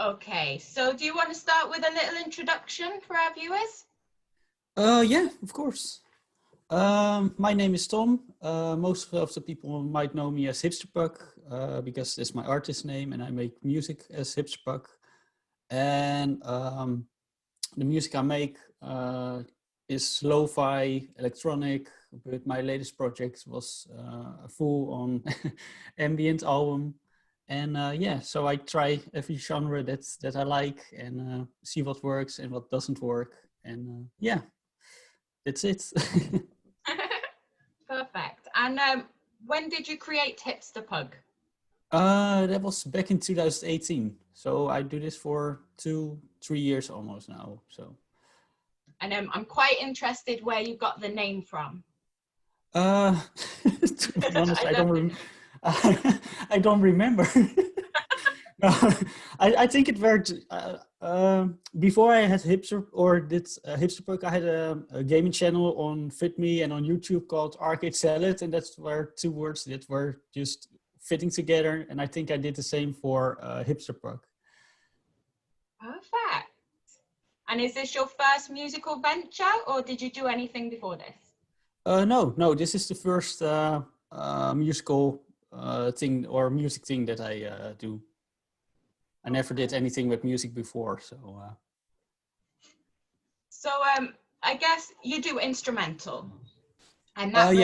Okay, so do you want to start with a little introduction for our viewers? Yeah, of course. My name is Tom. Most of the people might know me as Hipster Pug because it's my artist name and I make music as Hipster Pug. And the music I make is lo-fi, electronic, but my latest project was a full-on ambient album. And yeah, so I try every genre that I like and see what works and what doesn't work. And yeah, that's it. Perfect. And when did you create Hipster Pug? That was back in 2018. So I do this for 2-3 years almost now. So. And I'm quite interested where you got the name from. To be honest, I don't remember. No, I think it worked. Before I had Hipster or did Hipster Pug, I had a gaming channel on FitMe and on YouTube called Arcade Salad, and that's where two words that were just fitting together. And I think I did the same for Hipster Pug. Perfect. And is this your first musical venture, or did you do anything before this? No, this is the first musical thing or music thing that I do. I never did anything with music before, so. So I guess you do instrumental, and that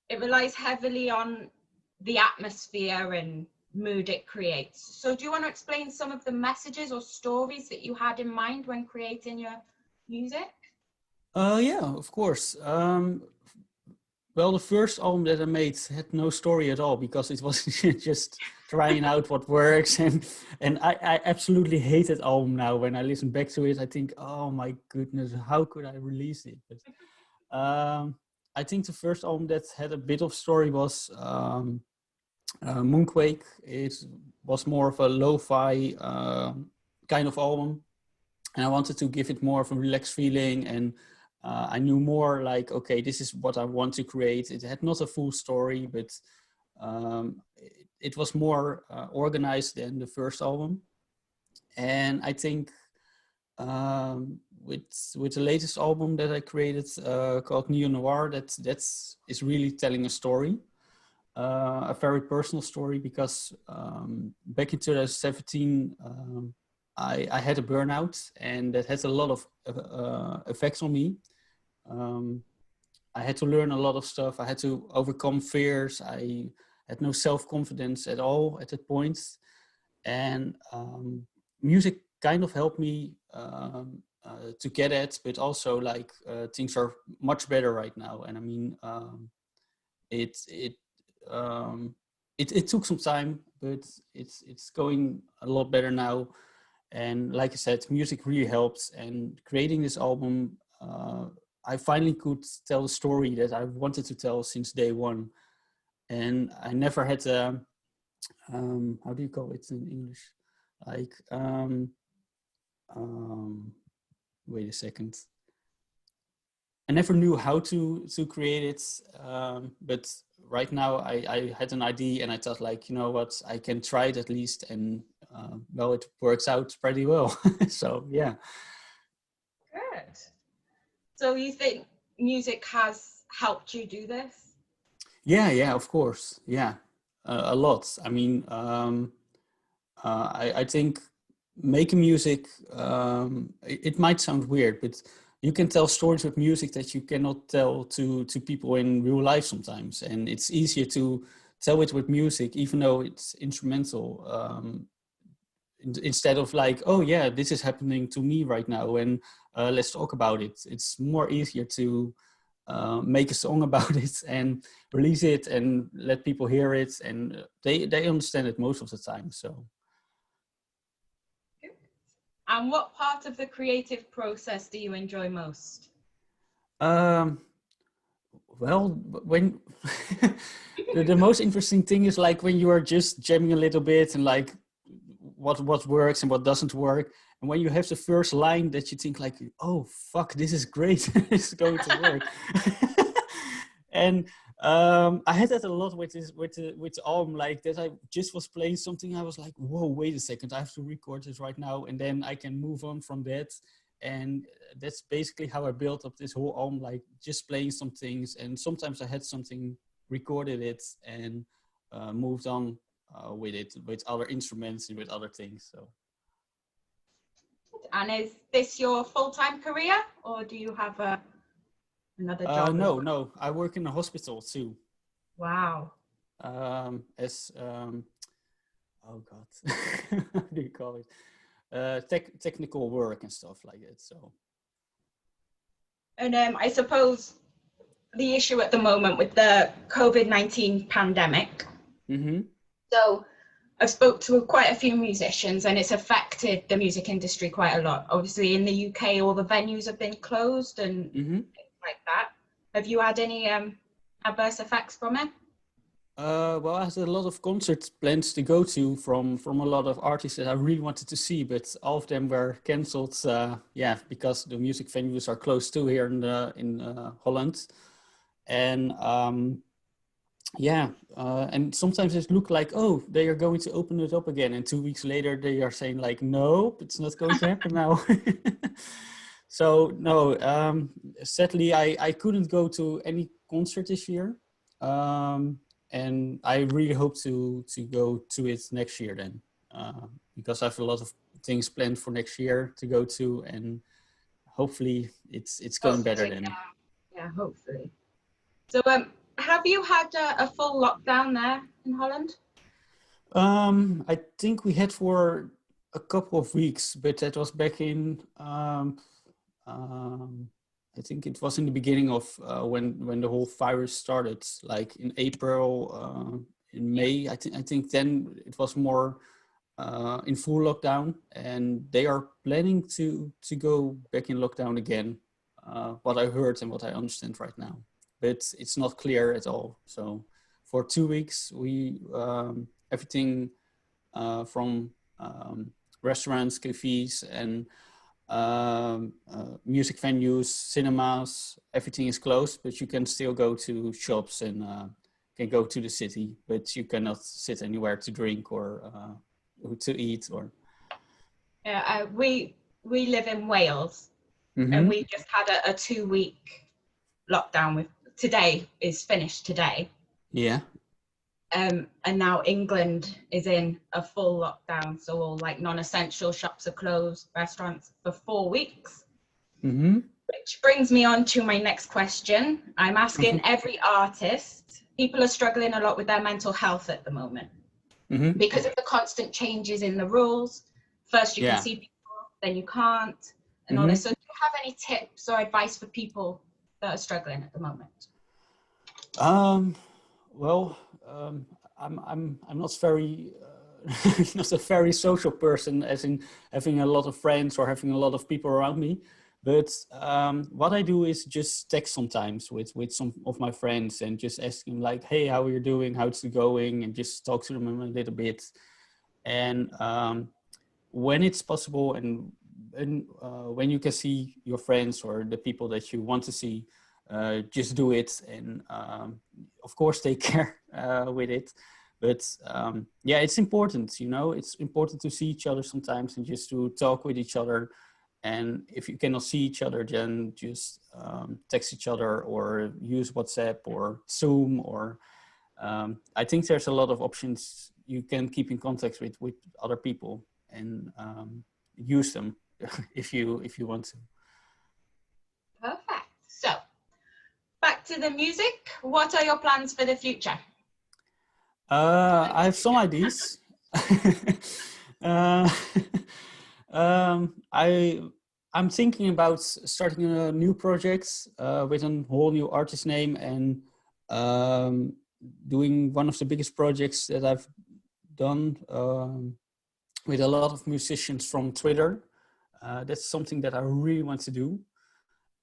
it relies heavily on the atmosphere and mood it creates. So do you want to explain some of the messages or stories that you had in mind when creating your music? Yeah, of course. Well, the first album that I made had no story at all because it was just trying out what works, and I absolutely hate that album now. When I listen back to it, I think, oh my goodness, how could I release it? But I think the first album that had a bit of story was Moonquake. It was more of a lo-fi kind of album, and I wanted to give it more of a relaxed feeling, and I knew more like, okay, this is what I want to create. It had not a full story, but it was more organized than the first album. And I think with the latest album that I created called Neo Noir, that is really telling a story. A very personal story because back in 2017, I had a burnout, and that has a lot of effects on me. I had to learn a lot of stuff. I had to overcome fears. I had no self-confidence at all at that point. And music kind of helped me to get it, but also like things are much better right now. And I mean, it took some time, but it's going a lot better now. And like I said, music really helps. And creating this album, I finally could tell the story that I wanted to tell since day one. And I never had how do you call it in English? Like, wait a second. I never knew how to create it, but right now I had an idea and I thought, like, you know what, I can try it at least, and well, it works out pretty well. So yeah. Good. So you think music has helped you do this? Yeah, of course. Yeah, a lot. I mean, I think making music, it might sound weird, but you can tell stories with music that you cannot tell to people in real life sometimes. And it's easier to tell it with music, even though it's instrumental, instead of like, oh yeah, this is happening to me right now, and let's talk about it. It's more easier to make a song about it and release it and let people hear it, and they understand it most of the time. So. And what part of the creative process do you enjoy most? Well, when the most interesting thing is like when you are just jamming a little bit and like what works and what doesn't work, and when you have the first line that you think like, oh fuck, this is great, it's going to work. And I had that a lot with this, with the album, like that I just was playing something. I was like, whoa, wait a second, I have to record this right now. And then I can move on from that. And that's basically how I built up this whole album, like just playing some things. And sometimes I had something, recorded it and moved on with it, with other instruments and with other things. So. And is this your full-time career, or do you have another job? No. I work in a hospital too. Wow. Oh God, how do you call it? Technical work and stuff like that. So. And I suppose the issue at the moment with the COVID-19 pandemic. Mm-hmm. So I've spoke to quite a few musicians, and it's affected the music industry quite a lot. Obviously, in the UK, all the venues have been closed and things like that. Have you had any adverse effects from it? Well, I had a lot of concert plans to go to from a lot of artists that I really wanted to see, but all of them were cancelled. Because the music venues are closed too here in Holland, and and sometimes it looked like, oh, they are going to open it up again, and 2 weeks later they are saying like, nope, it's not going to happen now. So no, sadly I couldn't go to any concert this year. And I really hope to go to it next year then, because I have a lot of things planned for next year to go to, and hopefully it's going better then. Yeah, hopefully. So have you had a full lockdown there in Holland? I think we had for a couple of weeks, but that was back in I think it was in the beginning of when the whole virus started, like in April, in May. I think then it was more in full lockdown, and they are planning to go back in lockdown again. What I heard and what I understand right now, but it's not clear at all. So for 2 weeks, we everything from restaurants, cafes, and music venues, cinemas, everything is closed, but you can still go to shops and can go to the city, but you cannot sit anywhere to drink or to eat. Or Yeah, we live in Wales, and we just had a 2-week lockdown. With today is finished today. Yeah. And now England is in a full lockdown, so all like non-essential shops are closed, restaurants for 4 weeks. Which brings me on to my next question. I'm asking every artist. People are struggling a lot with their mental health at the moment because of the constant changes in the rules. First you can see people, then you can't, and all this. So do you have any tips or advice for people that are struggling at the moment? Well, I'm not very not a very social person, as in having a lot of friends or having a lot of people around me. But what I do is just text sometimes with some of my friends and just ask them like, hey, how are you doing? How's it going? And just talk to them a little bit. And when it's possible and when you can see your friends or the people that you want to see, just do it. And of course take care with it. But it's important, it's important to see each other sometimes and just to talk with each other. And if you cannot see each other, then just text each other or use WhatsApp or Zoom, or I think there's a lot of options you can keep in contact with other people, and use them if you want to. Perfect. So back to the music. What are your plans for the future? I have some ideas. I'm thinking about starting a new project with a whole new artist name, and doing one of the biggest projects that I've done with a lot of musicians from Twitter. That's something that I really want to do.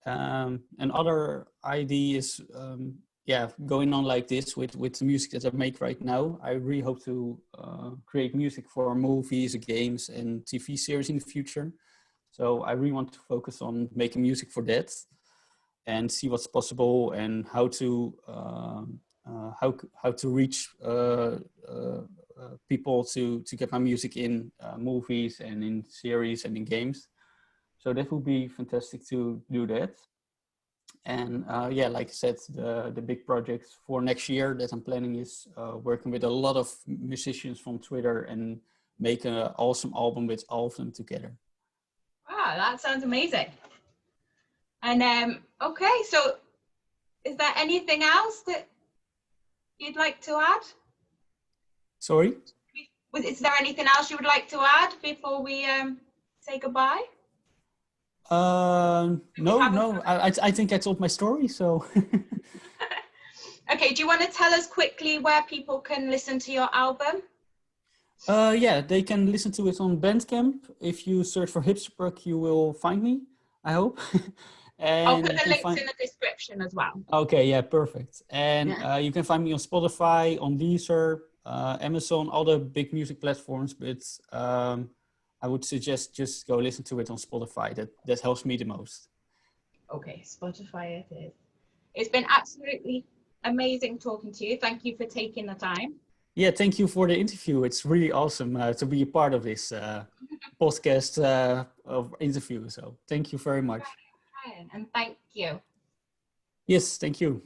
Another idea is going on like this with the music that I make right now. I really hope to create music for movies, games, and TV series in the future. So I really want to focus on making music for that and see what's possible and how to how to reach people to get my music in movies and in series and in games. So that would be fantastic to do that. And yeah, like I said, the big projects for next year that I'm planning is working with a lot of musicians from Twitter and make an awesome album with all of them together. Wow, that sounds amazing. And okay, so is there anything else that you'd like to add? Sorry? Is there anything else you would like to add before we say goodbye? No. I think I told my story, so. Okay, do you want to tell us quickly where people can listen to your album? Yeah, they can listen to it on Bandcamp. If you search for Hipster Pug, you will find me, I hope. And I'll put the links in the description as well. Okay, yeah, perfect. And you can find me on Spotify, on Deezer, Amazon, all the big music platforms. But I would suggest just go listen to it on Spotify. That helps me the most. Okay, Spotify it is. It's been absolutely amazing talking to you. Thank you for taking the time. Yeah, thank you for the interview. It's really awesome to be a part of this podcast of interview. So thank you very much. And thank you. Yes, thank you.